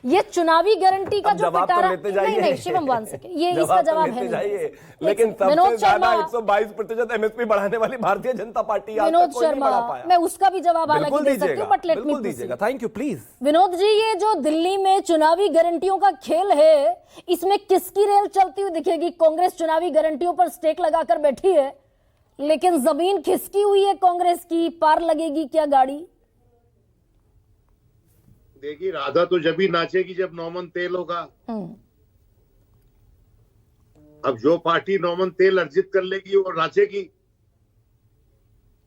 ये चुनावी गारंटी का जो जवाब तो पिटारा, लेते जाइए। नहीं शिवम वन सेकंड, ये इसका जवाब है नहीं। लेकिन सबसे विनोद ज्यादा शर्मा, 122% एमएसपी बढ़ाने वाली भारतीय जनता पार्टी आज विनोद तक कोई नहीं बढ़ा शर्मा, पाया। मैं उसका भी जवाब हालांकि बिल्कुल दे सकती हूँ, बट लेट मी बिल्कुल दीजिएगा। Thank you, please. Vinod ji, ये जो दिल्ली में चुनावी गारंटियों का खेल है, इसमें किसकी रेल चलती हुई दिखेगी? कांग्रेस चुनावी गारंटियों पर स्टेक लगाकर बैठी है, लेकिन जमीन खिसकी हुई है कांग्रेस की। पार लगेगी क्या गाड़ी? देखिए, राधा तो जब ही नाचेगी जब नौमन तेल होगा। अब जो पार्टी नौमन तेल अर्जित कर लेगी वो नाचेगी।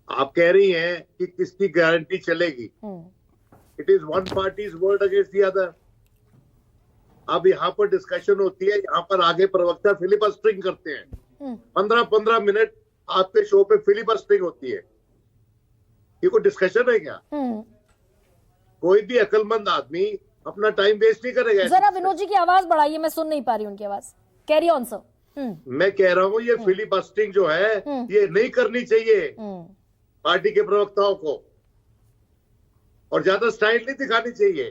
आप कह रही हैं कि किसकी गारंटी चलेगी। It is one parties word against the other. अब यहाँ पर डिस्कशन होती है, यहाँ पर आगे प्रवक्ता फिलिबस्टरिंग करते हैं। 15-15 मिनट आपके शो पे फिलिबस्टरिंग होती है। ये कोई डिस्कशन है क्या? कोई भी अक्लमंद आदमी अपना टाइम वेस्ट नहीं करेगा। जरा विनोद जी की आवाज बढ़ाइए, मैं सुन नहीं पा रही उनकी आवाज। Carry on sir. मैं कह रहा हूँ ये फिलिबस्टरिंग जो है ये नहीं करनी चाहिए पार्टी के प्रवक्ताओं को, और ज्यादा स्टाइल नहीं दिखानी चाहिए,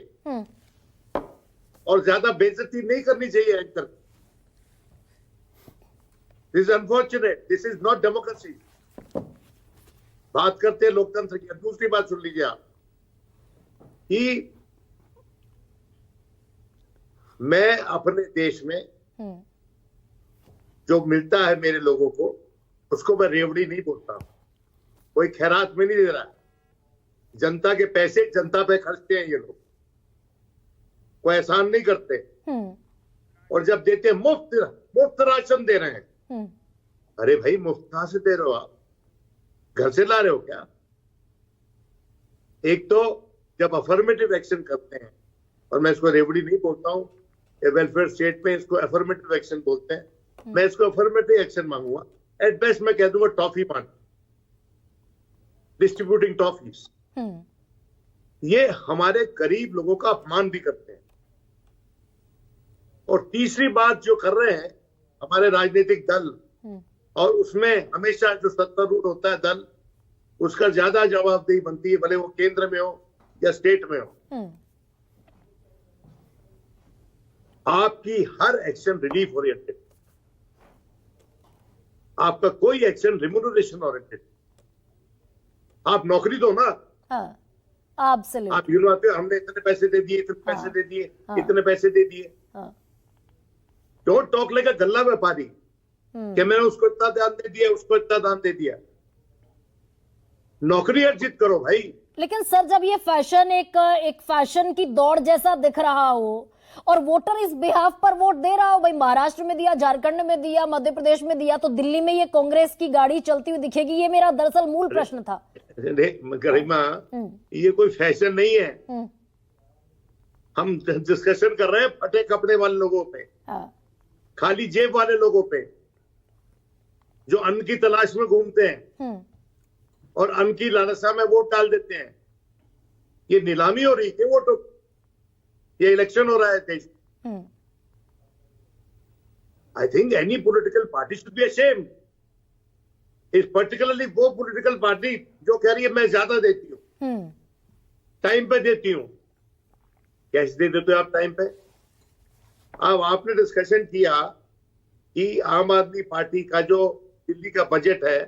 और ज्यादा बेइज्जती नहीं करनी चाहिए anchor. This is unfortunate, this is not democracy. बात करते हैं लोकतंत्र की। दूसरी बात सुन लीजिए आप कि मैं अपने देश में जो मिलता है मेरे लोगों को, उसको मैं रेवड़ी नहीं बोलता। कोई खैरात में नहीं दे रहा। जनता के पैसे जनता पे खर्चते हैं ये लोग, कोई एहसान नहीं करते। और जब देते हैं मुफ्त राशन दे रहे हैं। अरे भाई, मुफ्त कहां से दे रहे हो आप? घर से ला रहे हो क्या? एक तो जब अफर्मेटिव एक्शन करते हैं, और मैं इसको रेवड़ी नहीं बोलता हूं, वेलफेयर स्टेट में इसको अफर्मेटिव एक्शन बोलते हैं, मैं इसको अफर्मेटिव एक्शन मांगूंगा। एट बेस्ट मैं कह दूंगा टॉफी पार्टी, डिस्ट्रीब्यूटिंग टॉफीज। ये हमारे गरीब लोगों का अपमान भी करते हैं। और तीसरी बात जो कर रहे हैं हमारे राजनीतिक दल, और उसमें हमेशा जो सत्तारूढ़ होता है दल, उसका ज्यादा जवाबदेही बनती है, भले वो केंद्र में हो या स्टेट में हो। आपकी हर एक्शन रिलीफ ओरिएंटेड, आपका कोई एक्शन रिम्यूनरेशन ओरिएंटेड। आप नौकरी दो ना। आप यूँ आते हो, हमने इतने पैसे दे दिए, इतने पैसे दे दिए, इतने पैसे दे दिए। डोंट टॉक लाइक अ गल्ला व्यापारी कि मैंने उसको इतना दान दे दिया, उसको इतना दान दे दिया। नौकरी अर्जित करो भाई। लेकिन सर, जब ये फैशन एक फैशन की दौड़ जैसा दिख रहा हो, और वोटर इस बिहाफ पर वोट दे रहा हो, भाई महाराष्ट्र में दिया, झारखंड में दिया, मध्य प्रदेश में दिया, तो दिल्ली में ये कांग्रेस की गाड़ी चलती हुई दिखेगी? ये मेरा दरअसल मूल प्रश्न था। गरिमा, ये कोई फैशन नहीं है। हम डिस्कशन कर रहे हैं फटे कपड़े वाले लोगों पे, खाली जेब वाले लोगों पे, जो अन्न की तलाश में घूमते हैं और अन्न की लालसा में वोट डाल देते हैं। ये नीलामी हो रही है वोटों, ये इलेक्शन हो रहा है देश में। I think any political party should be ashamed. इस पर्टिकुलरली वो पॉलिटिकल पार्टी जो कह रही है मैं ज्यादा देती हूं, टाइम पे देती हूं। कैसे दे देते हो आप टाइम पे? अब आपने डिस्कशन किया कि आम आदमी पार्टी का जो दिल्ली का बजट है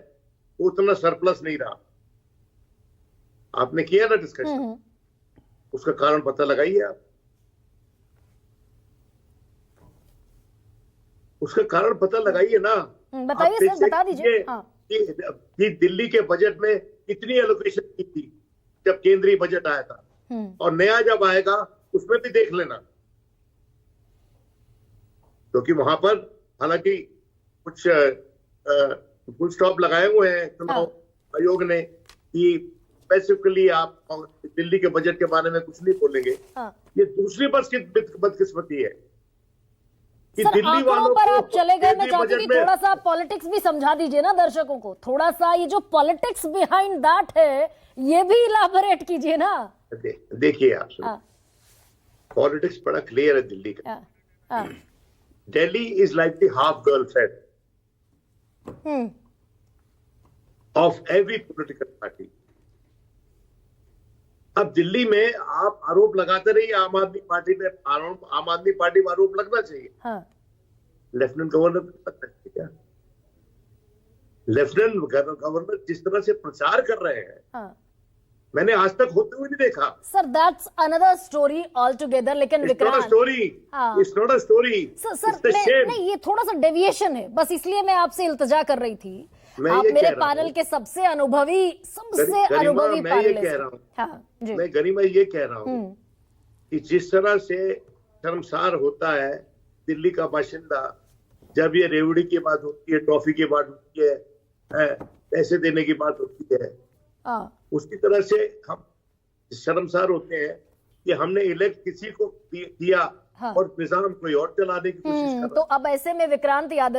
उतना सरप्लस नहीं रहा। आपने किया ना डिस्कशन, उसका कारण पता लगाइए आप। उसका कारण पता लगाइए ना। बताइए सर, बता दीजिए। कि दिल्ली के बजट में कितनी एलोकेशन की थी जब केंद्रीय बजट आया था, और नया जब आएगा उसमें भी देख लेना। क्योंकि वहां पर हालांकि कुछ फुल स्टॉप लगाए हुए हैं चुनाव आयोग ने कि स्पेसिफिकली आप दिल्ली के बजट के बारे में कुछ नहीं बोलेंगे। ये दूसरी बदकिस्मती है कि सर, दिल्ली वालों पर को आप चले गए। मैं चाहती हूँ कि में थोड़ा सा पॉलिटिक्स भी समझा दीजिए ना दर्शकों को। थोड़ा सा ये जो पॉलिटिक्स बिहाइंड दैट है, ये भी इलाबोरेट कीजिए ना। देखिए आप, पॉलिटिक्स बड़ा क्लियर है दिल्ली का। Delhi is like the half girlfriend of every political party. अब दिल्ली में आप आरोप लगाते रहिए, आम आदमी पार्टी में आम आदमी पार्टी में आरोप लगना चाहिए। हाँ लेफ्टिनेंट गवर्नर पे लगना चाहिए क्या? लेफ्टिनेंट गवर्नर जिस तरह से प्रचार कर रहे हैं, हाँ मैंने आज तक होते हुए नहीं देखा। Sir that's another story all together. लेकिन It's not a Vikrant story. हाँ। It's not a story. Sir It's the shame. नहीं, ये थोड़ा सा डेविएशन है, बस इसलिए मैं आपसे इल्तजा कर रही थी। मैं आप ये मेरे कह रहा पैनल हूं। के सबसे अनुभवी गरिमा, मैं ये पैनलिस्ट कह हैं। रहा हूं। हाँ जी। मैं गरिमा ये कह रहा हूँ कि जिस तरह से शर्मसार होता है दिल्ली का बाशिंदा जब ये रेवड़ी की बात होती है, टॉफी की बात होती है, पैसे देने की बात होती है, हाँ उसी तरह से हम शर्मसार होते हैं कि हमने इलेक्ट किसी को किया हाँ। और निजाम कोई और चलाने की कोशिश कर रहा है। तो अब ऐसे में विक्रांत यादव